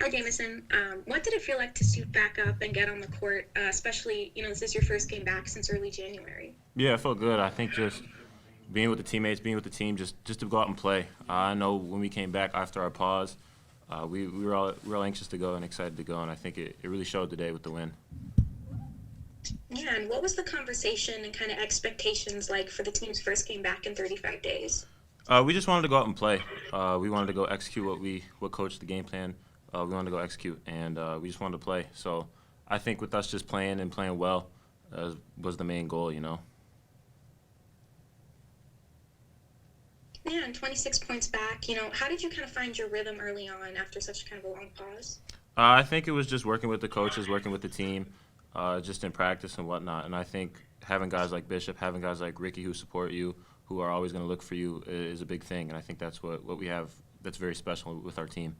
Hi, Jameson. What did it feel like to suit back up and get on the court, especially, this is your first game back since early January? Yeah, it felt good. I think just being with the teammates, being with the team, just to go out and play. I know when we came back after our pause, we were all anxious to go and excited to go, and I think it really showed today with the win. Yeah, and what was the conversation and kind of expectations like for the team's first game back in 35 days? We just wanted to go out and play. We wanted to go execute what coach the game plan. We wanted to go execute, and we just wanted to play. So I think with us just playing and playing well was the main goal. Yeah, and 26 points back. How did you kind of find your rhythm early on after such kind of a long pause? I think it was just working with the coaches, working with the team, just in practice and whatnot. And I think having guys like Bishop, having guys like Ricky who support you, who are always going to look for you, is a big thing. And I think that's what we have that's very special with our team.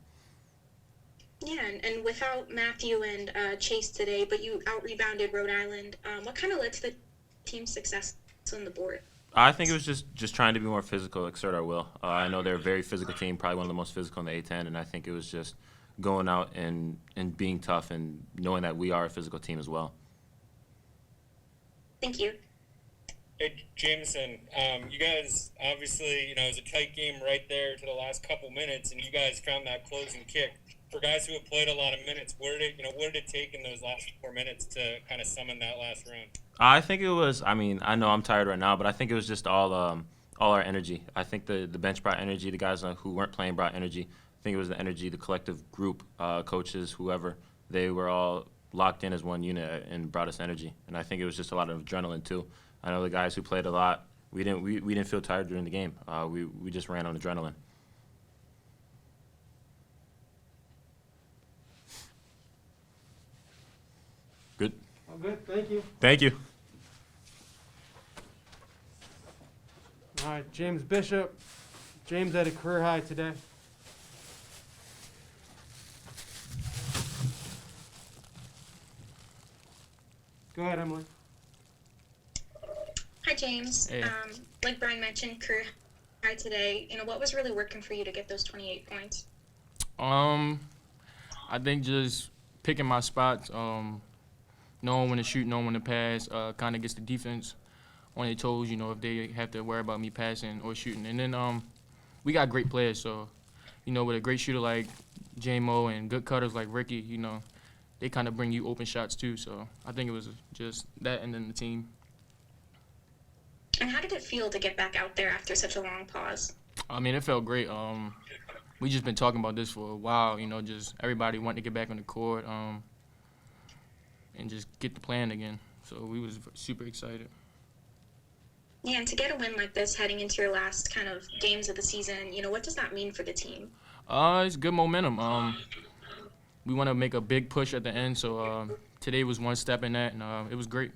Yeah, and without Matthew and Chase today, but you out rebounded Rhode Island, what kind of led to the team's success on the board? I think it was just trying to be more physical, exert our will. I know they're a very physical team, probably one of the most physical in the A10, and I think it was just going out and being tough and knowing that we are a physical team as well. Thank you. Hey, Jameson, you guys obviously, it was a tight game right there to the last couple minutes, and you guys found that closing kick. For guys who have played a lot of minutes, what did it take in those last 4 minutes to kind of summon that last run? I think it was. I mean, I know I'm tired right now, but I think it was just all our energy. I think the bench brought energy. The guys who weren't playing brought energy. I think it was the energy, the collective group, coaches, whoever. They were all locked in as one unit and brought us energy. And I think it was just a lot of adrenaline too. I know the guys who played a lot. We didn't feel tired during the game. We just ran on adrenaline. Good. Oh, good. Thank you. Thank you. All right, James Bishop. James had a career high today. Go ahead, Emily. Hi, James. Hey. Like Brian mentioned, career high today. What was really working for you to get those 28 points? Um, I think just picking my spots, knowing when to shoot, knowing when to pass, kind of gets the defense on their toes. If they have to worry about me passing or shooting, and then we got great players. So, with a great shooter like J-Mo and good cutters like Ricky, they kind of bring you open shots too. So I think it was just that, and then the team. And how did it feel to get back out there after such a long pause? I mean, it felt great. We just been talking about this for a while. Just everybody wanting to get back on the court. And just get the plan again. So we was super excited. Yeah, and to get a win like this heading into your last kind of games of the season, what does that mean for the team? It's good momentum. We want to make a big push at the end. So today was one step in that, and it was great.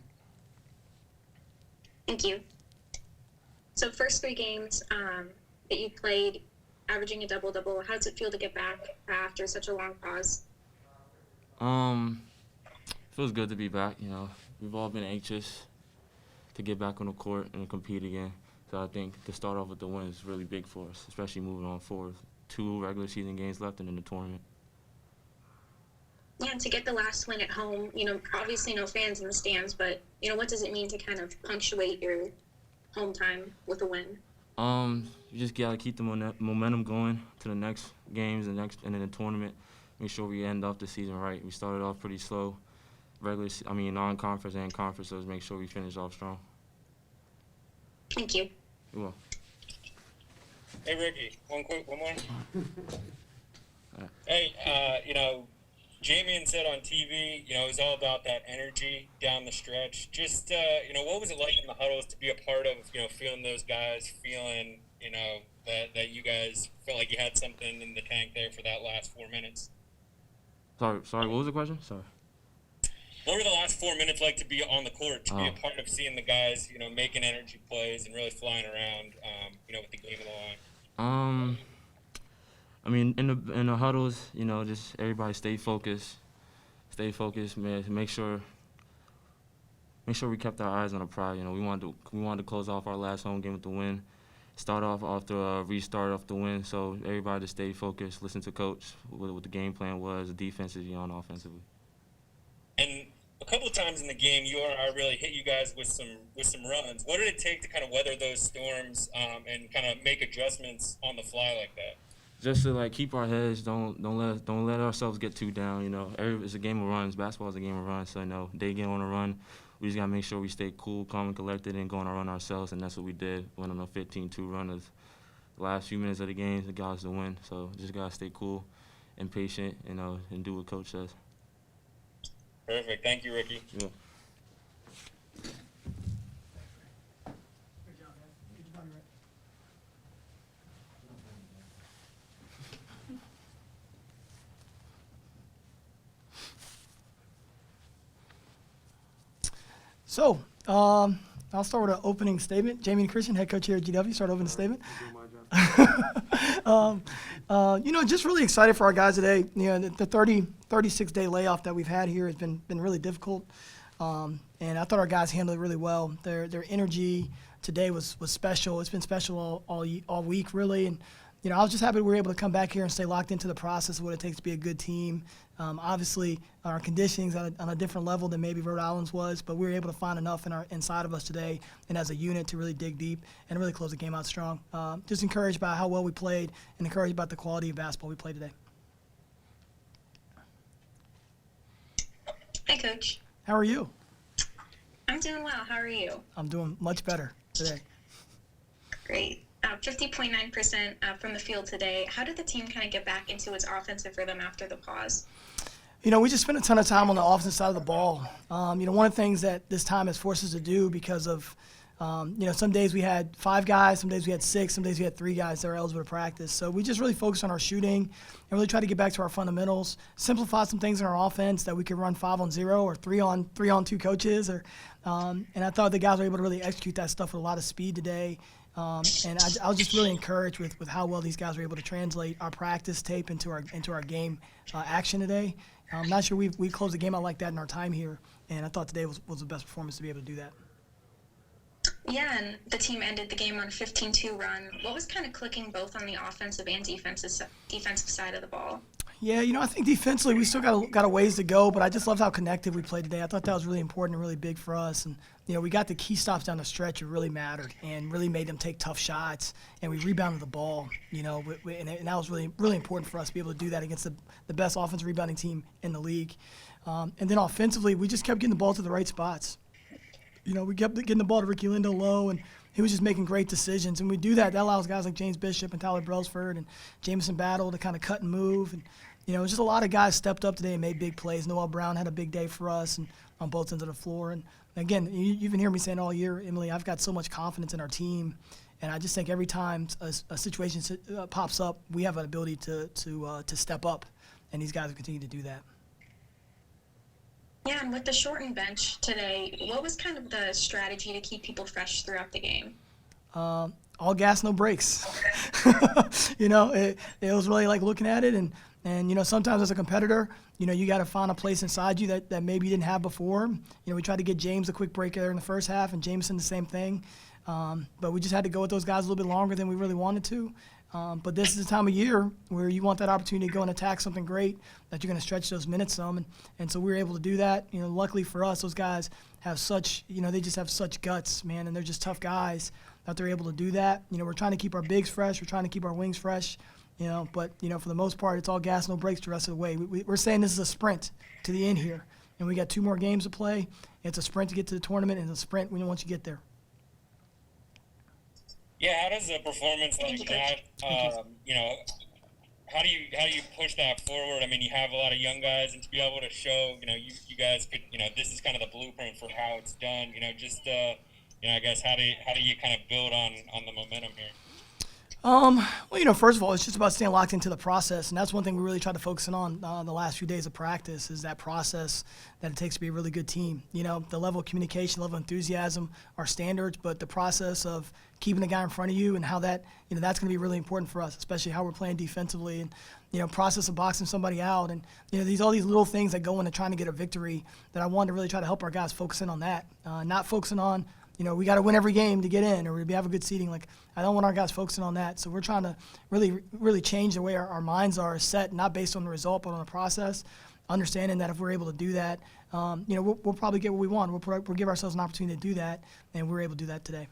Thank you. So first 3 games that you played, averaging a double-double, how does it feel to get back after such a long pause? Um, Feels good to be back. We've all been anxious to get back on the court and compete again. So I think to start off with the win is really big for us, especially moving on forward. 2 regular season games left and in the tournament. Yeah, and to get the last win at home, obviously no fans in the stands, but, what does it mean to kind of punctuate your home time with a win? You just gotta keep the momentum going to the next games and in the tournament. Make sure we end off the season right. We started off pretty slow, non-conference and conference. So let's make sure we finish off strong. Thank you. You're welcome. Hey, Ricky, one more. Right. Hey, Jamie said on TV, it was all about that energy down the stretch. Just, what was it like in the huddles to be a part of, feeling those guys, feeling, that you guys felt like you had something in the tank there for that last 4 minutes? Sorry. What was the question? Sorry. What were the last 4 minutes like to be on the court, to be a Oh. part of seeing the guys, making energy plays and really flying around, with the game on the line? In the huddles, just everybody stay focused, man. Make sure we kept our eyes on the prize. We wanted to close off our last home game with the win, start off after a restart off the win. So everybody to stay focused, listen to coach, what the game plan was, defensively and offensively. And a couple of times in the game, URI really hit you guys with some runs. What did it take to kind of weather those storms and kind of make adjustments on the fly like that? Just to keep our heads, don't let ourselves get too down. It's a game of runs. Basketball is a game of runs. So they get on a run, we just gotta make sure we stay cool, calm, and collected, and go on a run ourselves. And that's what we did. Went on a 15-2 run of the last few minutes of the game. It got us the win. So just gotta stay cool and patient, and do what coach says. Perfect. Thank you, Ricky. Yeah. So, I'll start with an opening statement. Jamie and Christian, head coach here at GW, start opening statement. Just really excited for our guys today. The 36-day layoff that we've had here has been really difficult, and I thought our guys handled it really well. Their energy today was special. It's been special all week, really, and I was just happy we were able to come back here and stay locked into the process of what it takes to be a good team. Obviously, our conditioning's on a different level than maybe Rhode Island's was, but we were able to find enough inside of us today and as a unit to really dig deep and really close the game out strong. Just encouraged by how well we played and encouraged about the quality of basketball we played today. Hi, Coach. How are you? I'm doing well. How are you? I'm doing much better today. Great. 50.9% from the field today. How did the team kind of get back into its offensive rhythm after the pause? We just spent a ton of time on the offensive side of the ball. One of the things that this time has forced us to do because of, some days we had 5 guys, some days we had 6, some days we had 3 guys that were eligible to practice. So we just really focused on our shooting and really try to get back to our fundamentals, simplify some things in our offense that we could run 5-on-0 or 3-on-2 coaches. And I thought the guys were able to really execute that stuff with a lot of speed today. And I was just really encouraged with how well these guys were able to translate our practice tape into our game action today. I'm not sure we closed the game out like that in our time here, and I thought today was the best performance to be able to do that. Yeah, and the team ended the game on a 15-2 run. What was kind of clicking both on the offensive and defensive side of the ball? Yeah, I think defensively we still got a ways to go, but I just loved how connected we played today. I thought that was really important and really big for us. And, we got the key stops down the stretch that really mattered and really made them take tough shots, and we rebounded the ball, and that was really, really important for us to be able to do that against the best offensive rebounding team in the league. And then offensively, we just kept getting the ball to the right spots. We kept getting the ball to Ricky Lindo low, and he was just making great decisions. And we do that. That allows guys like James Bishop and Tyler Brailsford and Jamison Battle to kind of cut and move. And, just a lot of guys stepped up today and made big plays. Noel Brown had a big day for us and on both ends of the floor. And, again, you've been hearing me saying all year, Emily, I've got so much confidence in our team. And I just think every time a situation pops up, we have an ability to step up. And these guys will continue to do that. Yeah, and with the shortened bench today, what was kind of the strategy to keep people fresh throughout the game? All gas, no brakes. It was really like looking at it, and sometimes as a competitor, you got to find a place inside you that maybe you didn't have before. We tried to get James a quick break there in the first half, and Jameson the same thing. But we just had to go with those guys a little bit longer than we really wanted to. But this is the time of year where you want that opportunity to go and attack something great that you're going to stretch those minutes some. And so we were able to do that. Luckily for us, those guys have such, they just have such guts, man, and they're just tough guys that they're able to do that. We're trying to keep our bigs fresh. We're trying to keep our wings fresh, but, for the most part, it's all gas, no brakes the rest of the way. We're saying this is a sprint to the end here, and we got 2 more games to play. It's a sprint to get to the tournament, and it's a sprint once you get there. Yeah, how does a performance like that, how do you push that forward? I mean, you have a lot of young guys, and to be able to show, you guys could, this is kind of the blueprint for how it's done. I guess how do you kind of build on the momentum here? First of all, it's just about staying locked into the process, and that's one thing we really tried to focus in on the last few days of practice is that process that it takes to be a really good team. The level of communication, level of enthusiasm are standards, but the process of keeping the guy in front of you and how that, that's going to be really important for us, especially how we're playing defensively and, process of boxing somebody out and, all these little things that go into trying to get a victory that I wanted to really try to help our guys focus in on that, not focusing on we got to win every game to get in or we have a good seeding. Like, I don't want our guys focusing on that. So we're trying to really change the way our minds are set, not based on the result, but on the process, understanding that if we're able to do that, we'll probably get what we want. We'll give ourselves an opportunity to do that, and we're able to do that today.